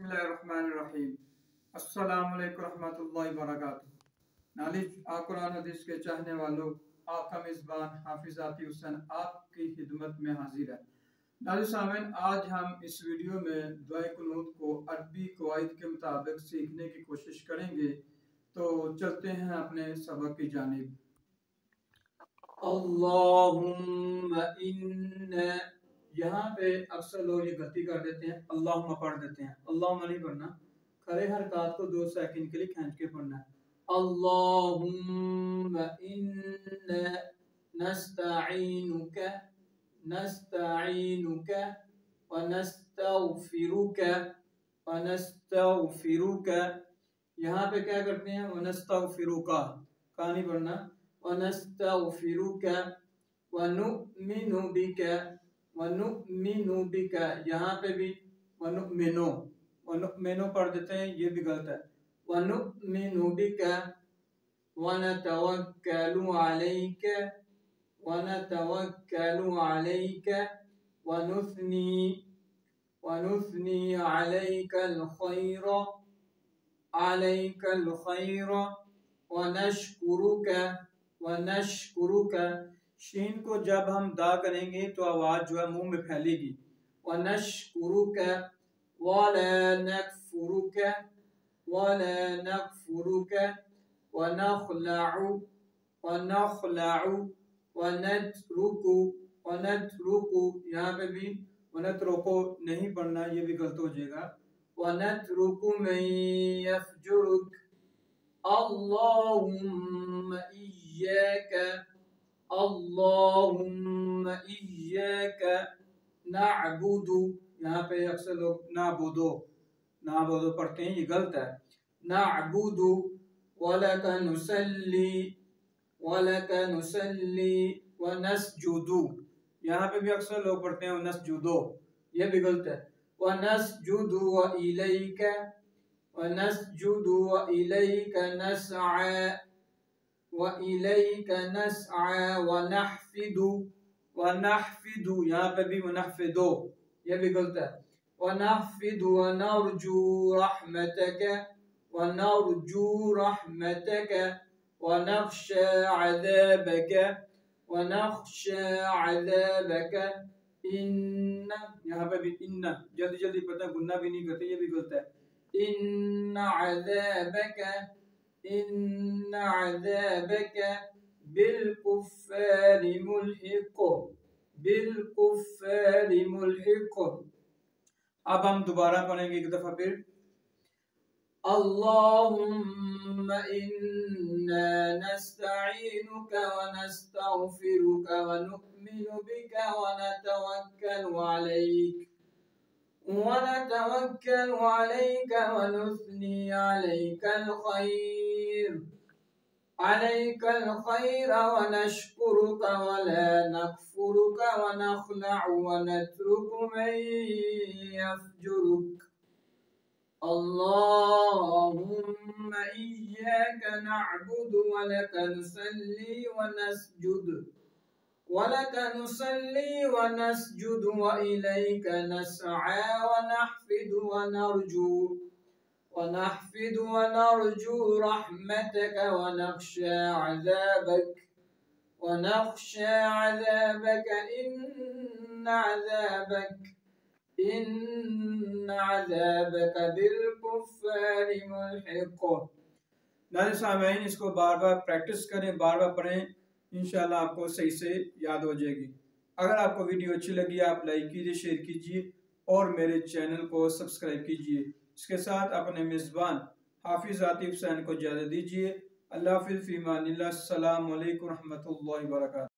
बिस्मिल्लाहिर्रहमानिर्रहीम। अस्सलाम वालेकुम रहमतुल्लाहि वबरकातुहू। नॉलेज आ कुरान हदीस के चाहने वालों, आपका मेज़बान हाफिज़ आतिफ हुसैन आपकी खिदमत में हाजिर है। नाज़रीन सामीन, आज हम इस वीडियो में दुआए कुनूत को अरबी कवाइद के मुताबिक सीखने की कोशिश करेंगे। तो चलते हैं अपने सबक की जानिब। अल्लाहुम्मा इन्ना, यहाँ पे अक्सर लोग ये गलती कर देते हैं, अल्लाहुम्मा पढ़ देते हैं। अल्लाहुम्मा नहीं पढ़ना, खड़े हरकत को 2 सेकंड के लिए खींच के पढ़ना है। अल्लाहुम्मा इन्ना नस्तईनुका नस्तईनुका व नस्तगफिरुका व नस्तगफिरुका। यहाँ पे क्या करते हैं, व नस्तगफिरुका का नहीं पढ़ना, व नस्तगफिरुका व नुमिनु बिका व नुमिनु बिका। यहाँ पे भी व नुमिनु पढ़ देते हैं, ये भी गलत है। व नुमिनु बिका व नतवक्कलु अलैका व नतवक्कलु अलैका व नुस्नी अलैकल खैर व नशकुरुका। शीन को जब हम दा करेंगे तो आवाज जो है मुंह में फैलेगी। व नशकुरुका वला नकफुरुका वला नकफुरुका व नखलउ व नतरुकु। यहाँ पे भी व नतरुकु नहीं पढ़ना, ये भी गलत हो जाएगा। व नतरुकु मन यफजुरुक अल्लाहुम्मा इय्याका नअबुदु। यहाँ पे अक्सर लोग नाबुदो पढ़ते हैं, ये गलत है। नअबुदु वलका नुसल्ली व नसजुदु। यहाँ पे भी अक्सर लोग पढ़ते हैं नसजुदो, ये भी गलत है। व नसजुदु व इलैका नसआ व नहफिदु। यहाँ पे भी नहफिदो, ये भी गलत है। व नहफिदु व नरजू रहमतका व नख्शा अज़ाबका इन्ना। यहाँ पे भी इन्ना जल्दी पता, गुन्ना भी नहीं करते, ये भी गलत है। इन्ना अज़ाबका बिलकुफ़्फ़ारि मुल्हिक़। अब हम दोबारा पढ़ेंगे एक दफा फिर। अल्लाहुम्मा इन्ना नस्तईनुका व नस्तगफिरुका व नुमिनु बिका व नतवक्कलु अलैका व नुस्नी अलैकल खैर व नशकुरुका व ला नकफुरुका व नखलउ व नतरुकु मन यफजुरुक। अल्लाहुम्मा इय्याका नअबुदु व लका नुसल्ली व नसजुदु व इलैका नसआ व नहफिदु व नरजू रहमतका व नख्शा अज़ाबक इन्ना अज़ाबका बिलकुफ़्फ़ारि मुल्हिक़। नाज़रीन सामीन, इसको बार बार प्रैक्टिस करें, बार बार पढ़ें, इंशाल्लाह आपको सही से याद हो जाएगी। अगर आपको वीडियो अच्छी लगी आप लाइक कीजिए, शेयर कीजिए और मेरे चैनल को सब्सक्राइब कीजिए। इसके साथ अपने मेज़बान हाफिज़ आतिफ हुसैन को इजाज़त दीजिए। अल्लाह हाफ़िज़, फ़ी अमानिल्लाह। अस्सलामु अलैकुम रहमतुल्लाहि व बरकातुहू।